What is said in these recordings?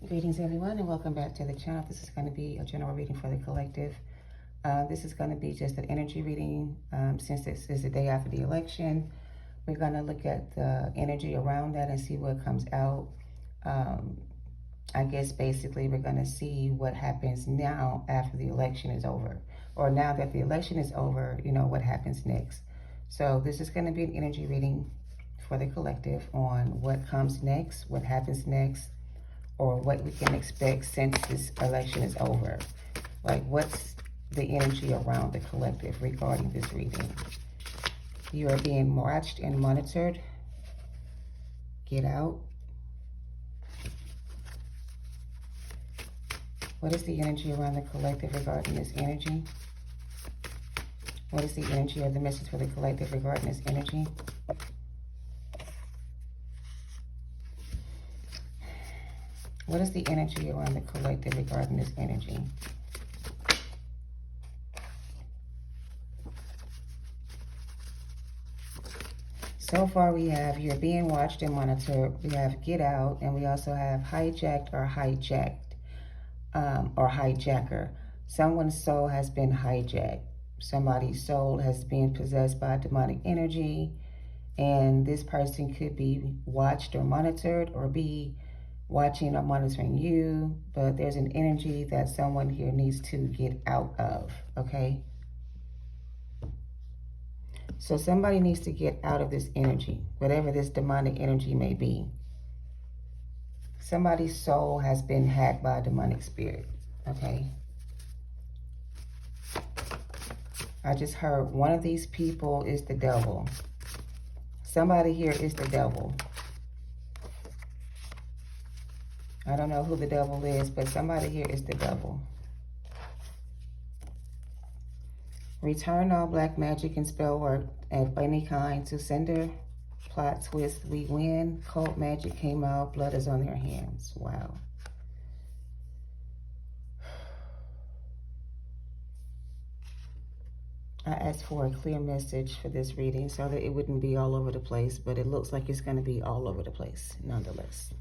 Greetings everyone and welcome back to the channel. This is going to be a general reading for the collective. This is going to be just an energy reading since this is the day after the election. We're going to look at the energy around that and see what comes out. I guess basically we're going to see what happens now after the election is over, or now that the election is over, you know, what happens next. So this is going to be an energy reading for the collective on what comes next, what happens next, or what we can expect since this election is over. Like, what's the energy around the collective regarding this reading? You are being watched and monitored. Get out. What is the energy around the collective regarding this energy? What is the energy or the message for the collective regarding this energy? What is the energy around the collective regarding this energy? So far we have you're being watched and monitored. We have get out, and we also have hijacked or hijacker. Someone's soul has been hijacked. Somebody's soul has been possessed by demonic energy, and this person could be watched or monitored, or be watching or monitoring you, but there's an energy that someone here needs to get out of, okay? So somebody needs to get out of this energy, whatever this demonic energy may be. Somebody's soul has been hacked by a demonic spirit, okay? I just heard one of these people is the devil. Somebody here is the devil. I don't know who the devil is, but somebody here is the devil. Return all black magic and spell work of any kind to sender. Plot twist, we win. Cult magic came out. Blood is on their hands. Wow. I asked for a clear message for this reading so that it wouldn't be all over the place, but it looks like it's going to be all over the place nonetheless.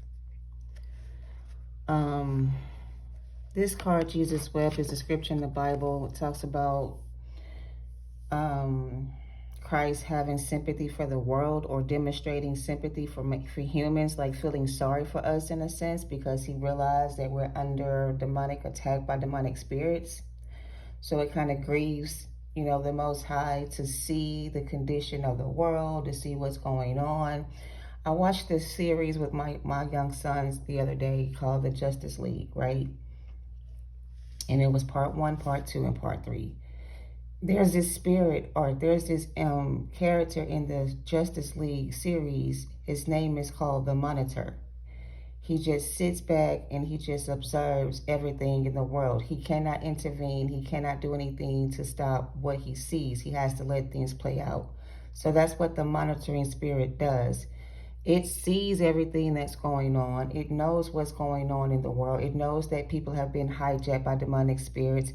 This card, Jesus Wept, is a scripture in the Bible. It talks about Christ having sympathy for the world, or demonstrating sympathy for humans, like feeling sorry for us in a sense, because he realized that we're under demonic attack by demonic spirits. So it kind of grieves, you know, the Most High to see the condition of the world, to see what's going on. I watched this series with my young sons the other day called The Justice League, right? And it was part 1, part 2, and part 3. There's this spirit, or there's this character in the Justice League series. His name is called the Monitor. He just sits back and he just observes everything in the world. He cannot intervene. He cannot do anything to stop what he sees. He has to let things play out. So that's what the monitoring spirit does. It sees everything that's going on. It knows what's going on in the world. It knows that people have been hijacked by demonic spirits.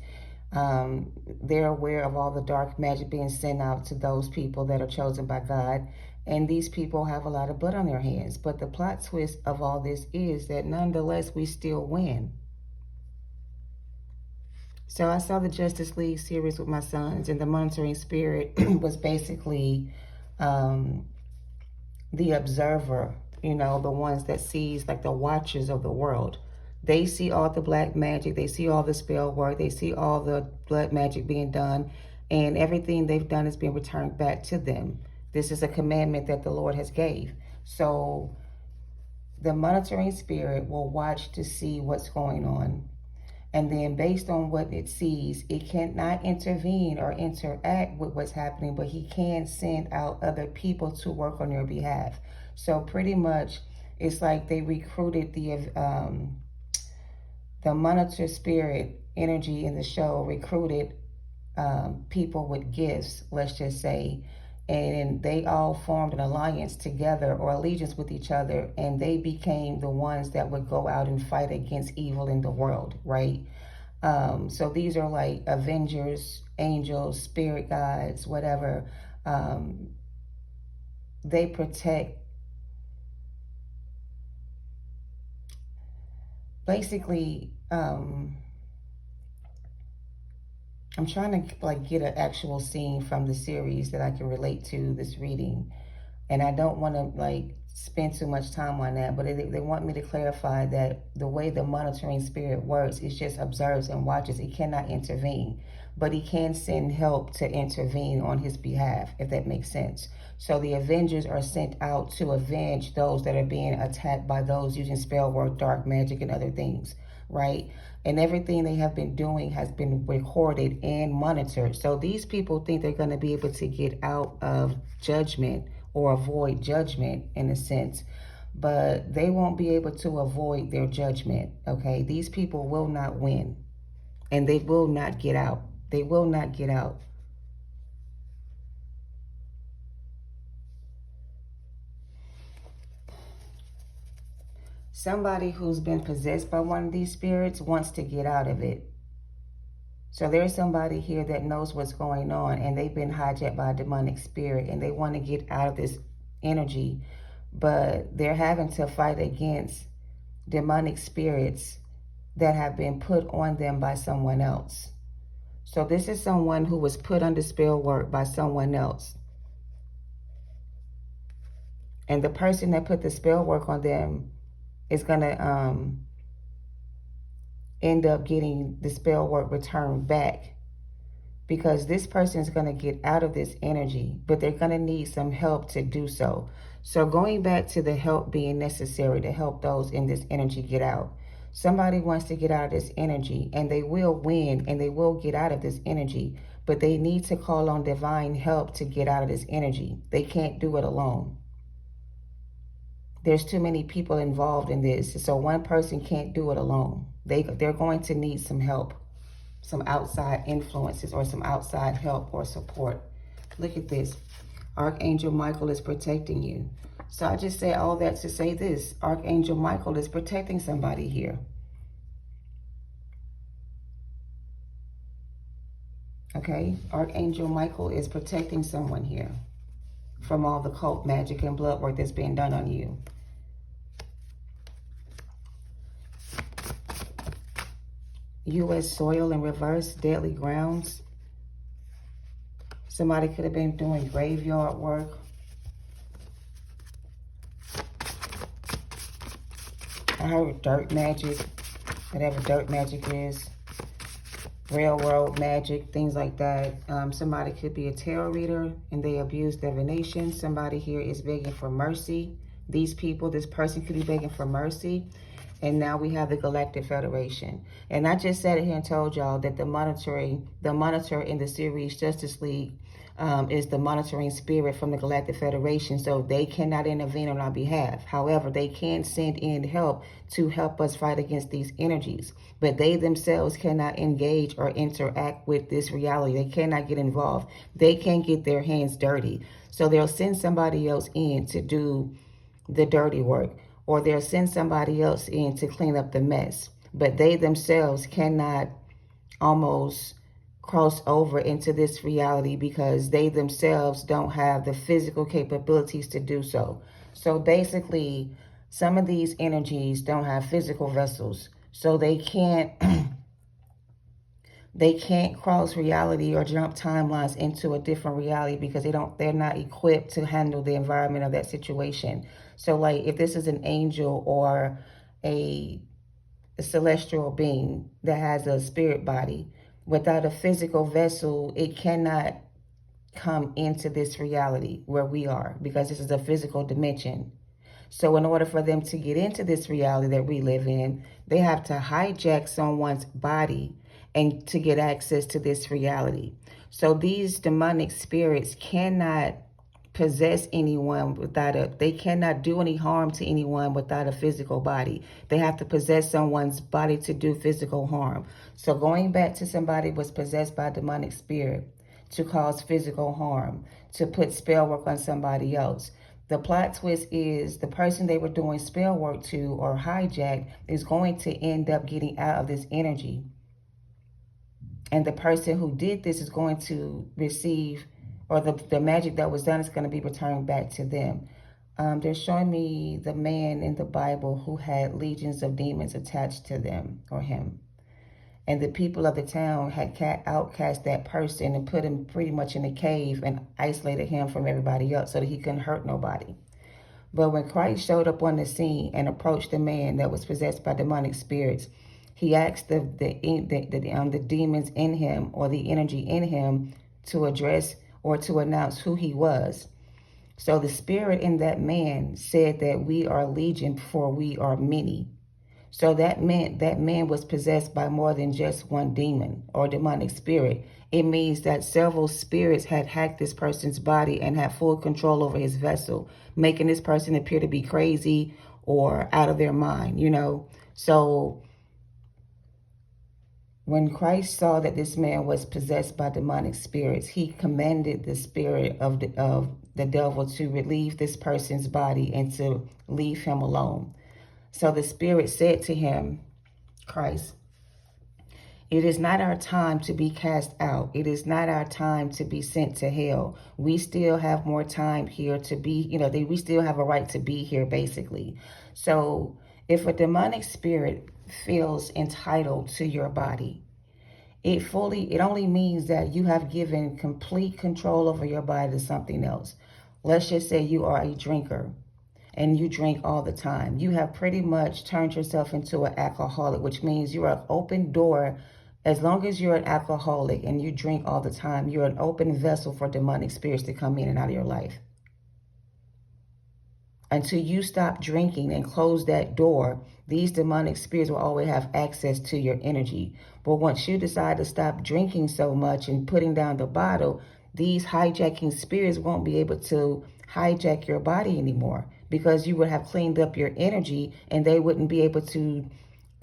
They're aware of all the dark magic being sent out to those people that are chosen by God. And these people have a lot of blood on their hands. But the plot twist of all this is that nonetheless, we still win. So I saw the Justice League series with my sons, and the monitoring spirit was basically the observer, you know, the ones that sees, like the watchers of the world. They see all the black magic, they see all the spell work, they see all the blood magic being done, and everything they've done is being returned back to them. This is a commandment that the Lord has gave. So the monitoring spirit will watch to see what's going on. And then based on what it sees, it cannot intervene or interact with what's happening, but he can send out other people to work on your behalf. So pretty much it's like they recruited the monitor spirit energy in the show, recruited people with gifts, let's just say, and they all formed an alliance together, or allegiance with each other, and they became the ones that would go out and fight against evil in the world, right? So these are like avengers, angels, spirit guides, whatever. They protect Basically, I'm trying to like get an actual scene from the series that I can relate to this reading, and I don't want to like spend too much time on that, but they want me to clarify that the way the monitoring spirit works is just observes and watches. It cannot intervene, but he can send help to intervene on his behalf, if that makes sense. So the Avengers are sent out to avenge those that are being attacked by those using spell work, dark magic, and other things, right? And everything they have been doing has been recorded and monitored. So these people think they're going to be able to get out of judgment or avoid judgment in a sense, but they won't be able to avoid their judgment. Okay, these people will not win, and they will not get out. They will not get out. Somebody who's been possessed by one of these spirits wants to get out of it. So there's somebody here that knows what's going on, and they've been hijacked by a demonic spirit, and they want to get out of this energy, but they're having to fight against demonic spirits that have been put on them by someone else. So this is someone who was put under spell work by someone else. And the person that put the spell work on them is going to end up getting the spell work returned back, because this person is going to get out of this energy, but they're going to need some help to do so. So going back to the help being necessary to help those in this energy get out. Somebody wants to get out of this energy, and they will win, and they will get out of this energy, but they need to call on divine help to get out of this energy. They can't do it alone. There's too many people involved in this, so one person can't do it alone. They're going to need some help, some outside influences, or some outside help or support. Look at this. Archangel Michael is protecting you. So I just say all that to say this. Archangel Michael is protecting somebody here. Okay? Archangel Michael is protecting someone here from all the cult magic and blood work that's being done on you. U.S. soil in reverse, deadly grounds. Somebody could have been doing graveyard work. I heard dirt magic, whatever dirt magic is. Railroad magic, things like that. Somebody could be a tarot reader and they abuse divination. Somebody here is begging for mercy. These people, this person could be begging for mercy. And now we have the Galactic Federation. And I just sat here and told y'all that the monitor in the series Justice League is the monitoring spirit from the Galactic Federation. So they cannot intervene on our behalf. However, they can send in help to help us fight against these energies. But they themselves cannot engage or interact with this reality. They cannot get involved. They can't get their hands dirty. So they'll send somebody else in to do the dirty work, or they'll send somebody else in to clean up the mess. But they themselves cannot almost cross over into this reality because they themselves don't have the physical capabilities to do so. So basically, some of these energies don't have physical vessels. So they can't they can't cross reality or jump timelines into a different reality because they're not equipped to handle the environment of that situation. So like if this is an angel or a celestial being that has a spirit body, without a physical vessel, it cannot come into this reality where we are, because this is a physical dimension. So in order for them to get into this reality that we live in, they have to hijack someone's body and to get access to this reality. So these demonic spirits cannot possess anyone they cannot do any harm to anyone without a physical body. They have to possess someone's body to do physical harm. So going back to somebody was possessed by a demonic spirit to cause physical harm, to put spell work on somebody else. The plot twist is the person they were doing spell work to or hijacked is going to end up getting out of this energy. And the person who did this is going to receive, or the magic that was done is going to be returned back to them. They're showing me the man in the Bible who had legions of demons attached to them or him. And the people of the town had outcast that person and put him pretty much in a cave and isolated him from everybody else so that he couldn't hurt nobody. But when Christ showed up on the scene and approached the man that was possessed by demonic spirits, he asked the demons in him, or the energy in him, to address or to announce who he was. So the spirit in that man said that we are legion, for we are many. So that meant that man was possessed by more than just one demon or demonic spirit. It means that several spirits had hacked this person's body and had full control over his vessel, making this person appear to be crazy or out of their mind, you know. So when Christ saw that this man was possessed by demonic spirits, he commanded the spirit of the devil to relieve this person's body and to leave him alone. So the spirit said to him, Christ, it is not our time to be cast out. It is not our time to be sent to hell. We still have more time here to be, we still have a right to be here, basically. So if a demonic spirit feels entitled to your body, it only means that you have given complete control over your body to something else. Let's just say you are a drinker and you drink all the time. You have pretty much turned yourself into an alcoholic, which means you're an open door. As long as you're an alcoholic and you drink all the time, you're an open vessel for demonic spirits to come in and out of your life. Until you stop drinking and close that door, these demonic spirits will always have access to your energy. But once you decide to stop drinking so much and putting down the bottle, these hijacking spirits won't be able to hijack your body anymore, because you would have cleaned up your energy and they wouldn't be able to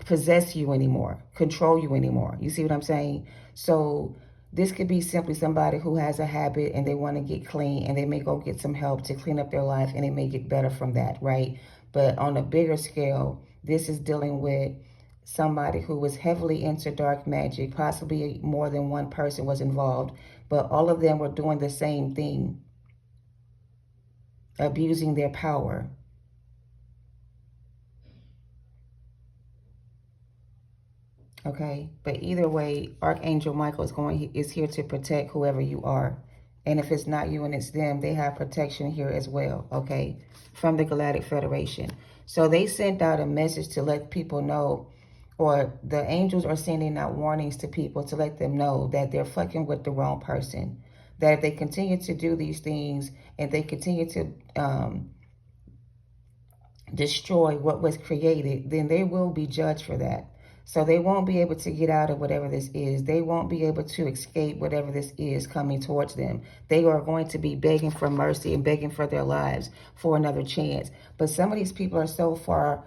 possess you anymore, control you anymore. You see what I'm saying? So this could be simply somebody who has a habit and they want to get clean, and they may go get some help to clean up their life, and they may get better from that, right? But on a bigger scale, this is dealing with somebody who was heavily into dark magic. Possibly more than one person was involved, but all of them were doing the same thing, abusing their power. Okay, but either way, Archangel Michael is here to protect whoever you are. And if it's not you and it's them, they have protection here as well, okay, from the Galactic Federation. So they sent out a message to let people know, or the angels are sending out warnings to people to let them know that they're fucking with the wrong person. That if they continue to do these things and they continue to destroy what was created, then they will be judged for that. So they won't be able to get out of whatever this is. They won't be able to escape whatever this is coming towards them. They are going to be begging for mercy and begging for their lives for another chance. But some of these people are so far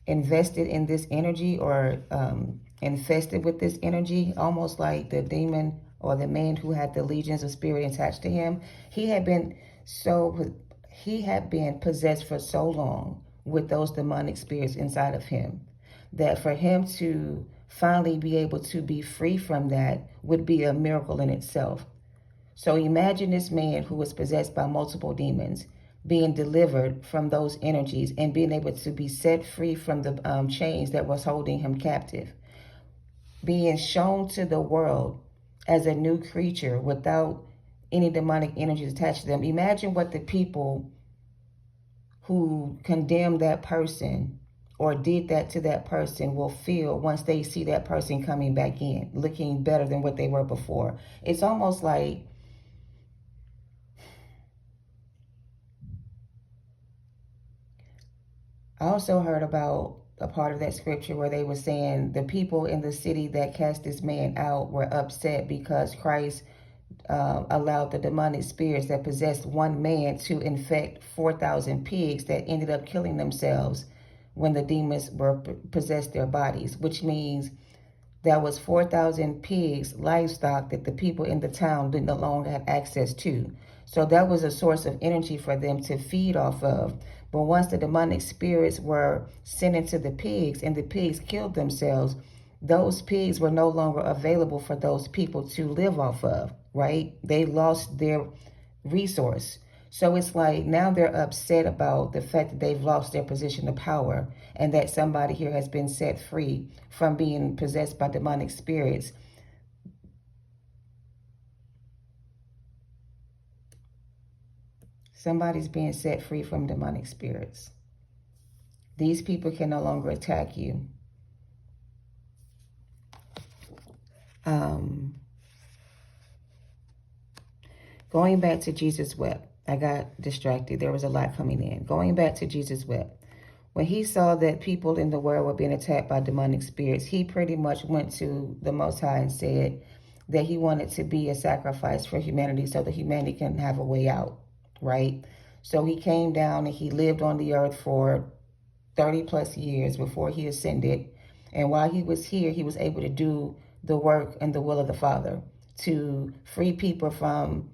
invested in this energy, or infested with this energy, almost like the demon or the man who had the legions of spirit attached to him. He had been possessed for so long with those demonic spirits inside of him, that for him to finally be able to be free from that would be a miracle in itself. So imagine this man who was possessed by multiple demons being delivered from those energies and being able to be set free from the chains that was holding him captive, being shown to the world as a new creature without any demonic energies attached to them. Imagine what the people who condemned that person or did that to that person will feel once they see that person coming back in, looking better than what they were before. It's almost like I also heard about a part of that scripture where they were saying the people in the city that cast this man out were upset because Christ allowed the demonic spirits that possessed one man to infect 4,000 pigs that ended up killing themselves when the demons were possessed their bodies, which means that was 4,000 pigs, livestock that the people in the town didn't no longer have access to. So that was a source of energy for them to feed off of. But once the demonic spirits were sent into the pigs and the pigs killed themselves, those pigs were no longer available for those people to live off of, right? They lost their resource. So it's like now they're upset about the fact that they've lost their position of power and that somebody here has been set free from being possessed by demonic spirits. Somebody's being set free from demonic spirits. These people can no longer attack you. Um, Going back to Jesus wept. I got distracted. There was a lot coming in. Going back to Jesus wept. When he saw that people in the world were being attacked by demonic spirits, he pretty much went to the Most High and said that he wanted to be a sacrifice for humanity so that humanity can have a way out, right? So he came down and he lived on the earth for 30 plus years before he ascended. And while he was here, he was able to do the work and the will of the Father to free people from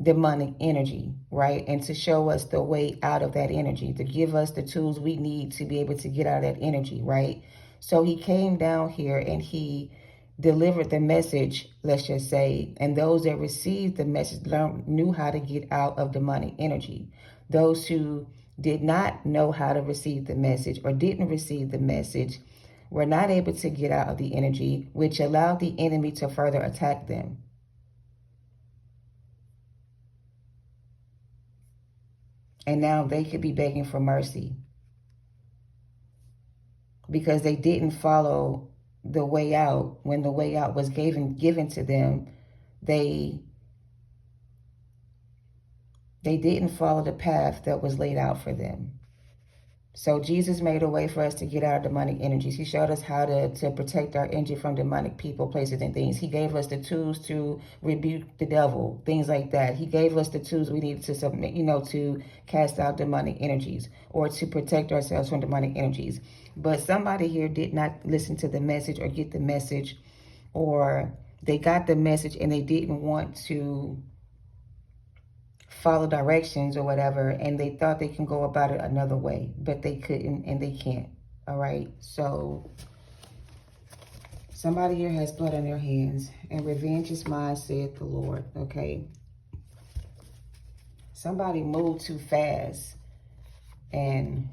demonic energy, right? And to show us the way out of that energy, to give us the tools we need to be able to get out of that energy, right? So he came down here and he delivered the message, let's just say, and those that received the message knew how to get out of demonic energy. Those who did not know how to receive the message or didn't receive the message were not able to get out of the energy, which allowed the enemy to further attack them. And now they could be begging for mercy because they didn't follow the way out. When the way out was given to them, they didn't follow the path that was laid out for them. So Jesus made a way for us to get out of demonic energies. He showed us how to protect our energy from demonic people, places, and things. He gave us the tools to rebuke the devil, things like that. He gave us the tools we needed to submit, to cast out demonic energies or to protect ourselves from demonic energies. But somebody here did not listen to the message or get the message, or they got the message and they didn't want to follow directions or whatever, and they thought they can go about it another way, but they couldn't and they can't. All right, so somebody here has blood on their hands, and revenge is mine, saith the Lord. Okay, somebody moved too fast and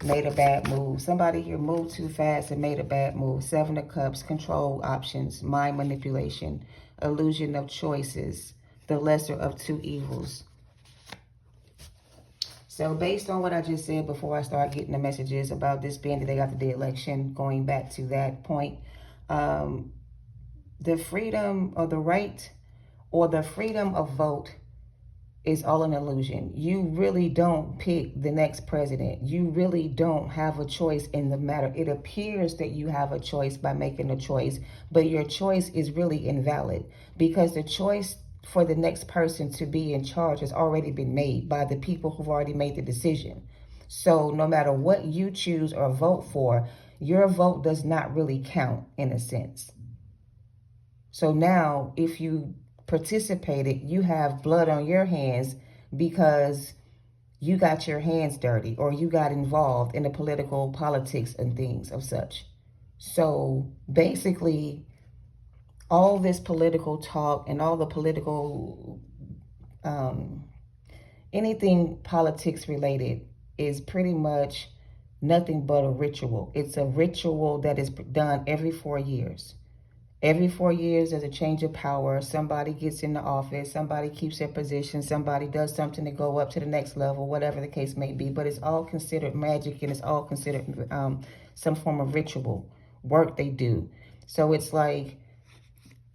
made a bad move. Somebody here moved too fast and made a bad move. Seven of Cups, control options, mind manipulation, illusion of choices, the lesser of two evils. So based on what I just said before I start getting the messages about this being the day after the election, going back to that point, the freedom or the right or the freedom of vote is all an illusion. You really don't pick the next president. You really don't have a choice in the matter. It appears that you have a choice by making a choice, but your choice is really invalid because the choice for the next person to be in charge has already been made by the people who've already made the decision. So no matter what you choose or vote for, your vote does not really count in a sense. So now if you participated, you have blood on your hands because you got your hands dirty or you got involved in the political politics and things of such. So basically, all this political talk and all the political, anything politics related is pretty much nothing but a ritual. It's a ritual that is done every 4 years. Every 4 years, there's a change of power. Somebody gets in the office, somebody keeps their position, somebody does something to go up to the next level, whatever the case may be. But it's all considered magic and it's all considered some form of ritual work they do. So it's like,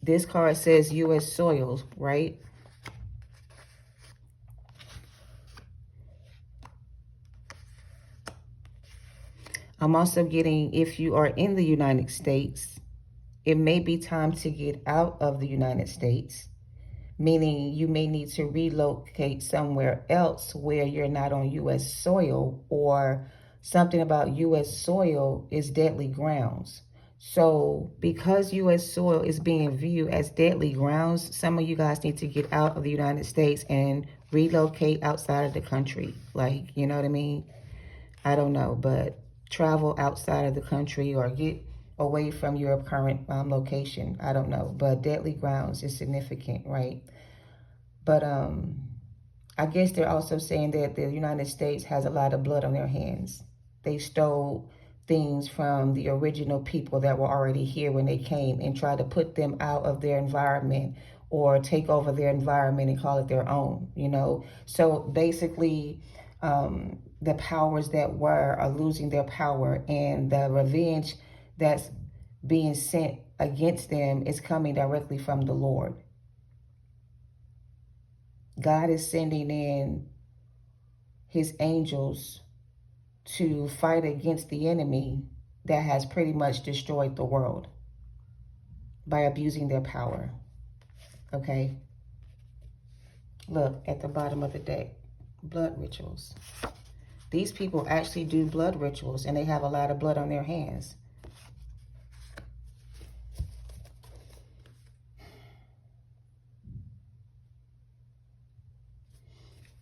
this card says U.S. soil, right? I'm also getting, if you are in the United States, it may be time to get out of the United States, meaning you may need to relocate somewhere else where you're not on U.S. soil, or something about U.S. soil is deadly grounds. So because U.S. soil is being viewed as deadly grounds, some of you guys need to get out of the United States and relocate outside of the country. Like, you know what I mean? I don't know, but travel outside of the country or get away from your current location. I don't know, but deadly grounds is significant, right? But I guess they're also saying that the United States has a lot of blood on their hands. They stole things from the original people that were already here when they came and tried to put them out of their environment or take over their environment and call it their own, you know? So basically, the powers that were are losing their power, and the revenge that's being sent against them is coming directly from the Lord. God is sending in his angels to fight against the enemy that has pretty much destroyed the world by abusing their power. Okay? Look at the bottom of the deck. Blood rituals. These people actually do blood rituals, and they have a lot of blood on their hands.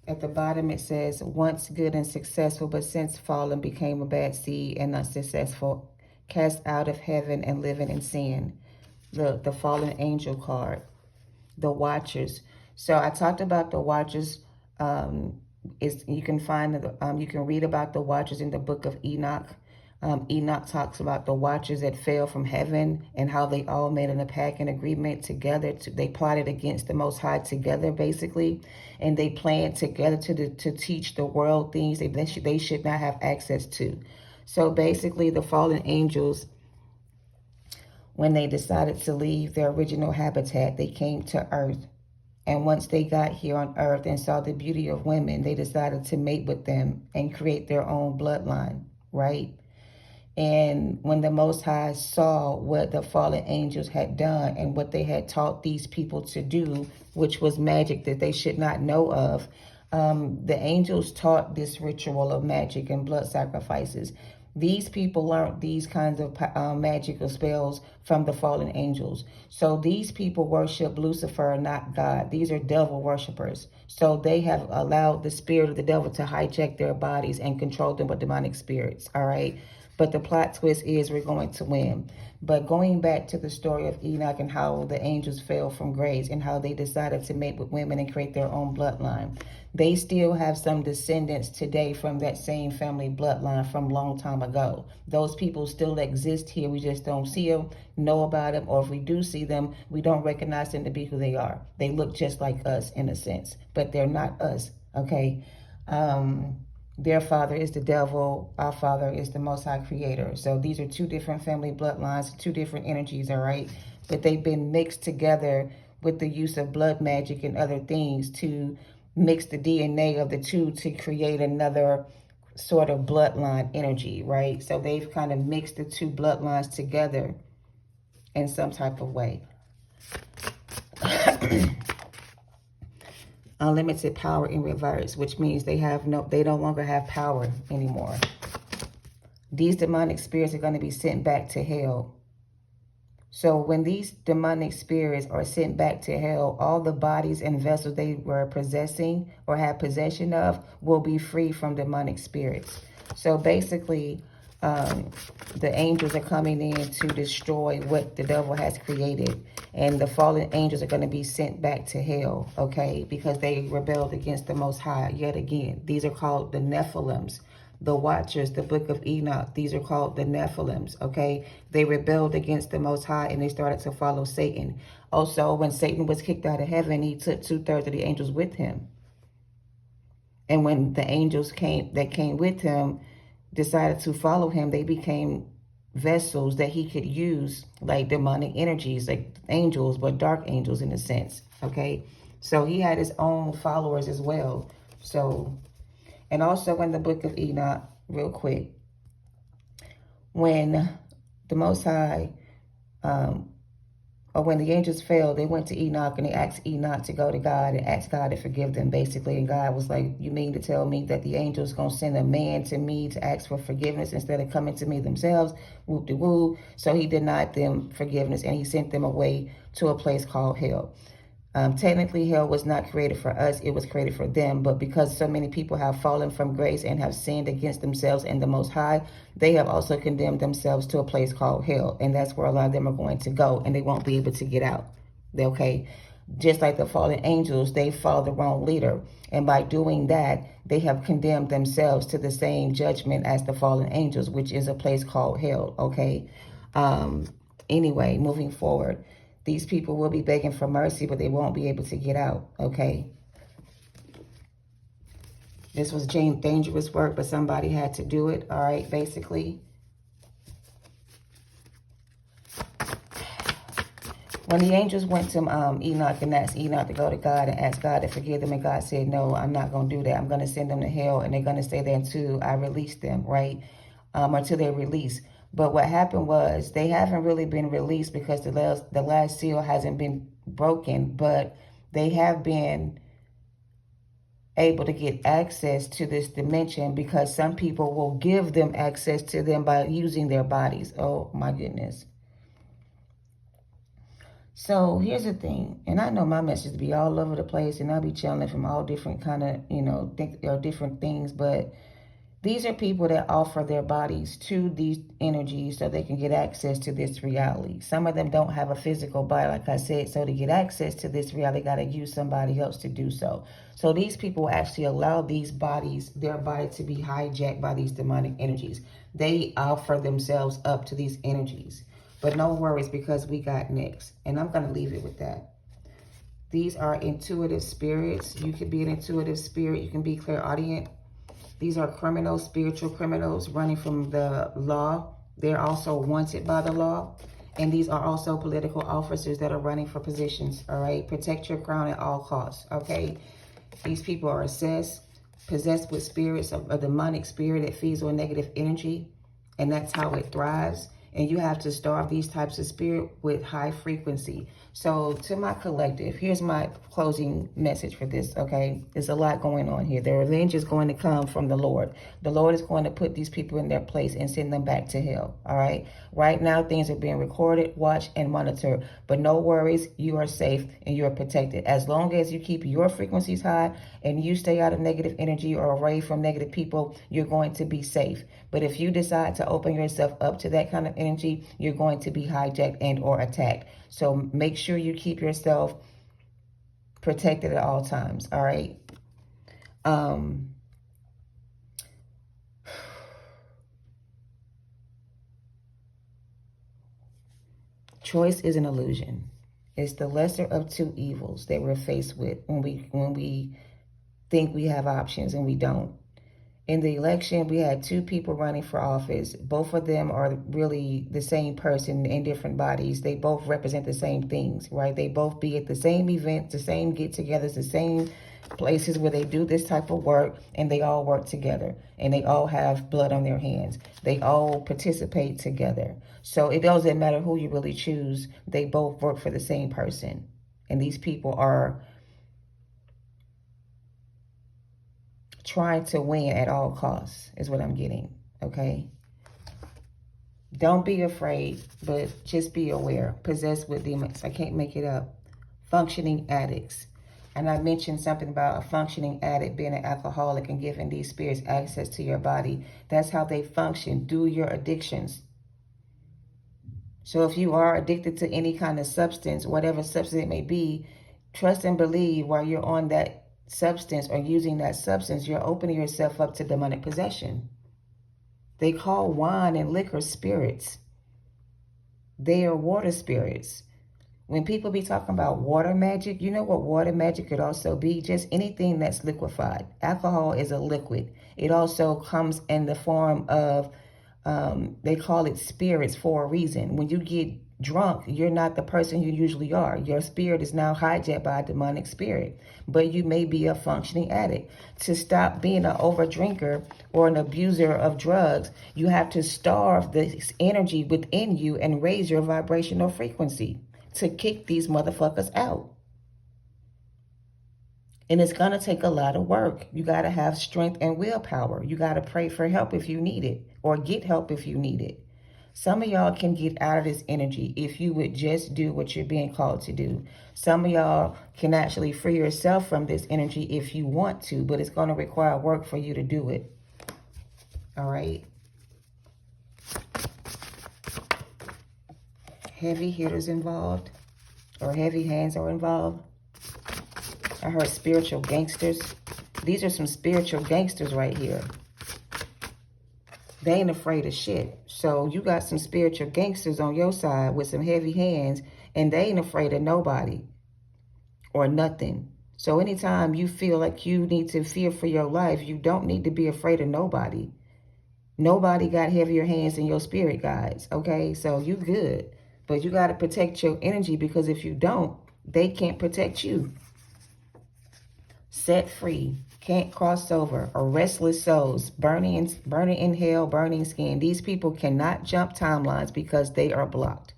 At the bottom it says, once good and successful, but since fallen became a bad seed and unsuccessful, cast out of heaven and living in sin. Look, the fallen angel card. The watchers. So I talked about the watchers. You can read about the watchers in the book of Enoch. Enoch talks about the watchers that fell from heaven and how they all made an pact and agreement together. They plotted against the Most High together, basically, and they planned together to teach the world things they should not have access to. So basically, the fallen angels, when they decided to leave their original habitat, they came to earth. And once they got here on earth and saw the beauty of women, they decided to mate with them and create their own bloodline, right? And when the Most High saw what the fallen angels had done and what they had taught these people to do, which was magic that they should not know of, the angels taught this ritual of magic and blood sacrifices. These people learned these kinds of magical spells from the fallen angels. So these people worship Lucifer, not God. These are devil worshipers. So they have allowed the spirit of the devil to hijack their bodies and control them with demonic spirits, all right? But the plot twist is we're going to win. But going back to the story of Enoch and how the angels fell from grace and how they decided to mate with women and create their own bloodline. They still have some descendants today from that same family bloodline from a long time ago. Those people still exist here. We just don't see them, know about them, or if we do see them, we don't recognize them to be who they are. They look just like us in a sense, but they're not us, okay? Their father is the devil. Our father is the Most High Creator. So these are two different family bloodlines, two different energies, all right? But they've been mixed together with the use of blood magic and other things to mix the DNA of the two to create another sort of bloodline energy, right? So they've kind of mixed the two bloodlines together in some type of way. Unlimited power in reverse, which means they no longer have power anymore. These demonic spirits are going to be sent back to hell. So when these demonic spirits are sent back to hell, all the bodies and vessels they were possessing or had possession of will be free from demonic spirits. So basically, the angels are coming in to destroy what the devil has created. And the fallen angels are going to be sent back to hell, okay? Because they rebelled against the Most High yet again. These are called the Nephilims. The Watchers, the book of Enoch, these are called the Nephilims, okay? They rebelled against the Most High and they started to follow Satan. Also, when Satan was kicked out of heaven, he took 2/3 of the angels with him. And when the angels that came with him decided to follow him, they became vessels that he could use, like demonic energies, like angels, but dark angels in a sense, okay? So he had his own followers as well. So, and also in the book of Enoch, real quick, when the Most High, or when the angels fell, they went to Enoch and they asked Enoch to go to God and ask God to forgive them, basically. And God was like, you mean to tell me that the angels going to send a man to me to ask for forgiveness instead of coming to me themselves? Whoop-de-woo. So he denied them forgiveness and he sent them away to a place called hell. Technically, hell was not created for us. It was created for them. But because so many people have fallen from grace and have sinned against themselves and the Most High, they have also condemned themselves to a place called hell. And that's where a lot of them are going to go. And they won't be able to get out. Okay. Just like the fallen angels, they follow the wrong leader. And by doing that, they have condemned themselves to the same judgment as the fallen angels, which is a place called hell, okay? Um, anyway, moving forward, these people will be begging for mercy, but they won't be able to get out, okay? This was dangerous work, but somebody had to do it, all right, basically. When the angels went to Enoch and asked Enoch to go to God and ask God to forgive them, and God said, no, I'm not going to do that. I'm going to send them to hell, and they're going to stay there until I release them, right? Until they're released. But what happened was they haven't really been released because the last seal hasn't been broken, but they have been able to get access to this dimension because some people will give them access to them by using their bodies. Oh, my goodness. So here's the thing, and I know my message be all over the place, and I'll be channeling from all different kind of, different things, but these are people that offer their bodies to these energies so they can get access to this reality. Some of them don't have a physical body, like I said, so to get access to this reality, they got to use somebody else to do so. So these people actually allow these bodies, their body, to be hijacked by these demonic energies. They offer themselves up to these energies. But no worries, because we got next. And I'm going to leave it with that. These are intuitive spirits. You can be an intuitive spirit. You can be clairaudient. These are criminals, spiritual criminals running from the law. They're also wanted by the law. And these are also political officers that are running for positions, all right? Protect your crown at all costs, okay? These people are possessed with spirits, a demonic spirit that feeds on negative energy, and that's how it thrives. And you have to starve these types of spirit with high frequency. So to my collective, here's my closing message for this, okay? There's a lot going on here. The revenge is going to come from the Lord. The Lord is going to put these people in their place and send them back to hell, all right? Right now, things are being recorded, watched, and monitored. But no worries, you are safe and you are protected. As long as you keep your frequencies high and you stay out of negative energy or away from negative people, you're going to be safe. But if you decide to open yourself up to that kind of energy, you're going to be hijacked and or attacked. So make sure you keep yourself protected at all times, all right? Choice is an illusion. It's the lesser of two evils that we're faced with when we think we have options and we don't. In the election, we had two people running for office. Both of them are really the same person in different bodies. They both represent the same things, right? They both be at the same events, the same get-togethers, the same places where they do this type of work, and they all work together. And they all have blood on their hands. They all participate together. So it doesn't matter who you really choose. They both work for the same person. And these people are trying to win at all costs is what I'm getting, okay? Don't be afraid, but just be aware. Possessed with demons. I can't make it up. Functioning addicts. And I mentioned something about a functioning addict being an alcoholic and giving these spirits access to your body. That's how they function. Do your addictions. So if you are addicted to any kind of substance, whatever substance it may be, trust and believe while you're on that substance or using that substance, you're opening yourself up to demonic possession. They call wine and liquor spirits. They are water spirits. When people be talking about water magic, you know what water magic could also be? Just anything that's liquefied. Alcohol is a liquid. It also comes in the form of, they call it spirits for a reason. When you get drunk, you're not the person you usually are. Your spirit is now hijacked by a demonic spirit, but you may be a functioning addict. To stop being an overdrinker or an abuser of drugs, you have to starve this energy within you and raise your vibrational frequency to kick these motherfuckers out. And it's going to take a lot of work. You got to have strength and willpower. You got to pray for help if you need it, or get help if you need it. Some of y'all can get out of this energy if you would just do what you're being called to do. Some of y'all can actually free yourself from this energy if you want to, but it's going to require work for you to do it. All right. Heavy hitters involved, or heavy hands are involved. I heard spiritual gangsters. These are some spiritual gangsters right here. They ain't afraid of shit. So you got some spiritual gangsters on your side with some heavy hands, and they ain't afraid of nobody or nothing. So anytime you feel like you need to fear for your life, you don't need to be afraid of nobody. Nobody got heavier hands than your spirit guides, okay? So you good. But you got to protect your energy, because if you don't, they can't protect you. Set free, can't cross over, or restless souls, burning in hell, burning skin. These people cannot jump timelines because they are blocked.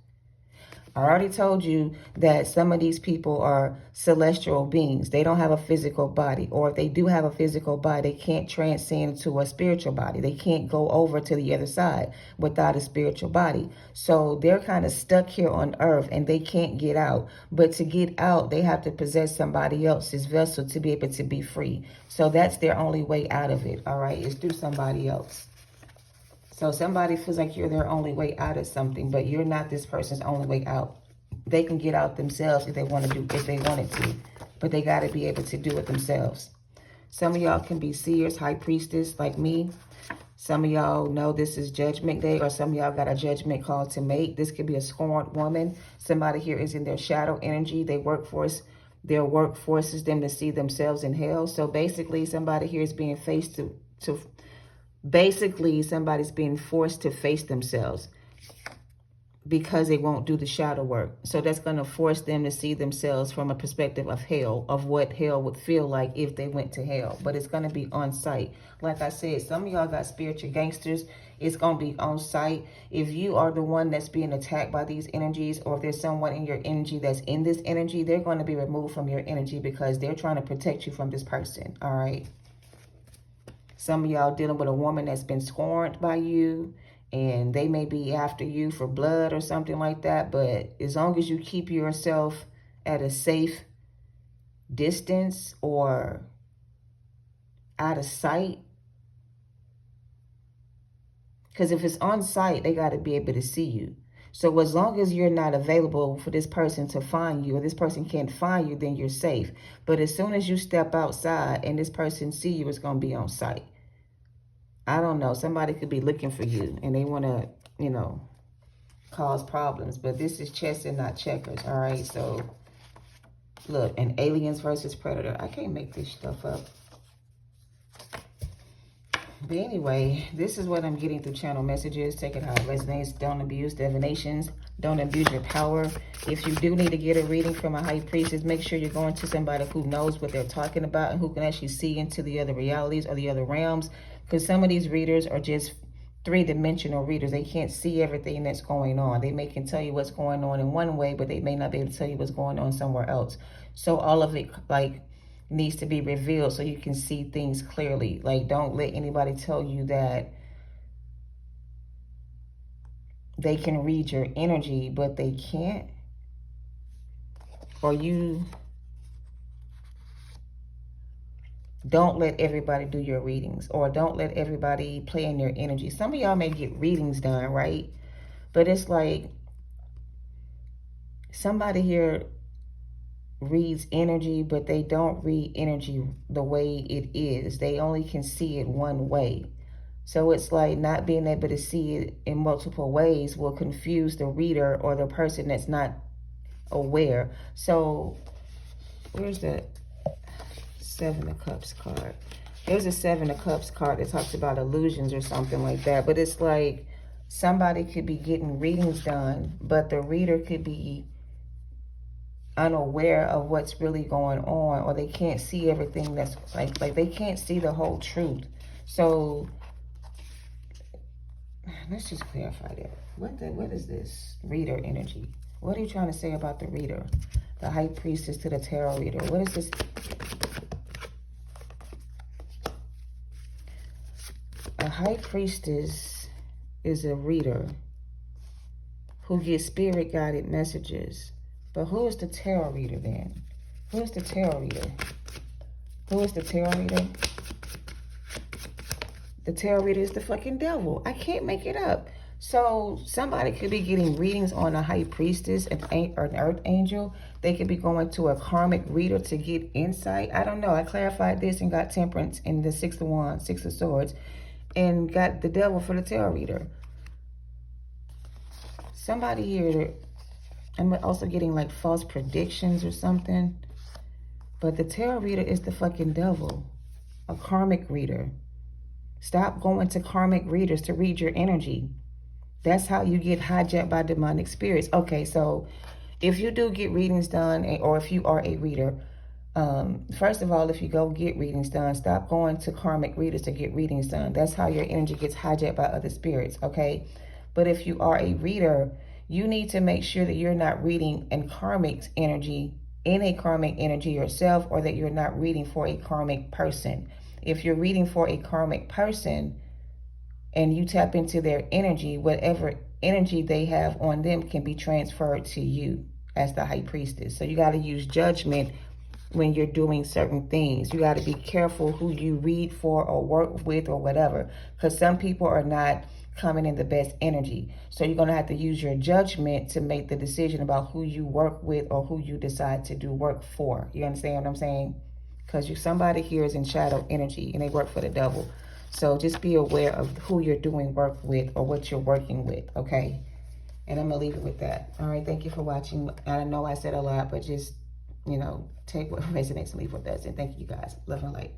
I already told you that some of these people are celestial beings. They don't have a physical body. Or if they do have a physical body, they can't transcend to a spiritual body. They can't go over to the other side without a spiritual body. So they're kind of stuck here on earth and they can't get out. But to get out, they have to possess somebody else's vessel to be able to be free. So that's their only way out of it, all right, is through somebody else. So somebody feels like you're their only way out of something, but you're not this person's only way out. They can get out themselves if they want to do, if they wanted to, but they got to be able to do it themselves. Some of y'all can be seers, high priestess like me. Some of y'all know this is judgment day, or some of y'all got a judgment call to make. This could be a scorned woman. Somebody here is in their shadow energy. Their work forces them to see themselves in hell. So basically somebody here is being faced basically somebody's being forced to face themselves because they won't do the shadow work. So that's going to force them to see themselves from a perspective of hell, of what hell would feel like if they went to hell. But it's going to be on site. Like I said, some of y'all got spiritual gangsters. It's going to be on site. If you are the one that's being attacked by these energies, or if there's someone in your energy that's in this energy, they're going to be removed from your energy because they're trying to protect you from this person. All right. Some of y'all dealing with a woman that's been scorned by you, and they may be after you for blood or something like that. But as long as you keep yourself at a safe distance or out of sight, because if it's on site, they got to be able to see you. So as long as you're not available for this person to find you, or this person can't find you, then you're safe. But as soon as you step outside and this person see you, it's going to be on site. I don't know. Somebody could be looking for you and they want to, you know, cause problems. But this is chess and not checkers. All right. So look, and aliens versus predator. I can't make this stuff up. But anyway, this is what I'm getting through channel messages. Take it how it resonates. Don't abuse divinations. Don't abuse your power. If you do need to get a reading from a high priestess, make sure you're going to somebody who knows what they're talking about and who can actually see into the other realities or the other realms. Because some of these readers are just three-dimensional readers. They can't see everything that's going on. They can tell you what's going on in one way, but they may not be able to tell you what's going on somewhere else. So all of it, like, needs to be revealed so you can see things clearly. Like, don't let anybody tell you that they can read your energy, but they can't. Or you don't let everybody do your readings, or don't let everybody play in your energy. Some of y'all may get readings done, right? But it's like somebody here reads energy, but they don't read energy the way it is. They only can see it one way. So it's like not being able to see it in multiple ways will confuse the reader or the person that's not aware. So where's that Seven of Cups card? There's a Seven of Cups card that talks about illusions or something like that. But it's like somebody could be getting readings done, but the reader could be unaware of what's really going on, or they can't see everything that's like they can't see the whole truth. So let's just clarify that. What is this reader energy? What are you trying to say about the reader? The high priestess to the tarot reader. What is this? A high priestess is a reader who gets spirit guided messages. But who is the tarot reader then? Who is the tarot reader? Who is the tarot reader? The tarot reader is the fucking devil. I can't make it up. So somebody could be getting readings on a high priestess, or an earth angel. They could be going to a karmic reader to get insight. I don't know. I clarified this and got temperance in the Six of Wands, Six of Swords, and got the devil for the tarot reader. Somebody here, I'm also getting like false predictions or something. But the tarot reader is the fucking devil. A karmic reader. Stop going to karmic readers to read your energy. That's how you get hijacked by demonic spirits. Okay, so if you do get readings done, or if you are a reader, first of all, if you go get readings done, stop going to karmic readers to get readings done. That's how your energy gets hijacked by other spirits, okay? But if you are a reader, you need to make sure that you're not reading in karmic energy, yourself, or that you're not reading for a karmic person. If you're reading for a karmic person, and you tap into their energy, whatever energy they have on them can be transferred to you as the high priestess. So you got to use judgment when you're doing certain things. You got to be careful who you read for or work with or whatever, because some people are not coming in the best energy. So you're going to have to use your judgment to make the decision about who you work with or who you decide to do work for. You understand what I'm saying? Because somebody here is in shadow energy and they work for the devil. So just be aware of who you're doing work with or what you're working with, okay? And I'm going to leave it with that. All right, thank you for watching. I know I said a lot, but just, take what resonates and leave what doesn't. Thank you guys. Love and light.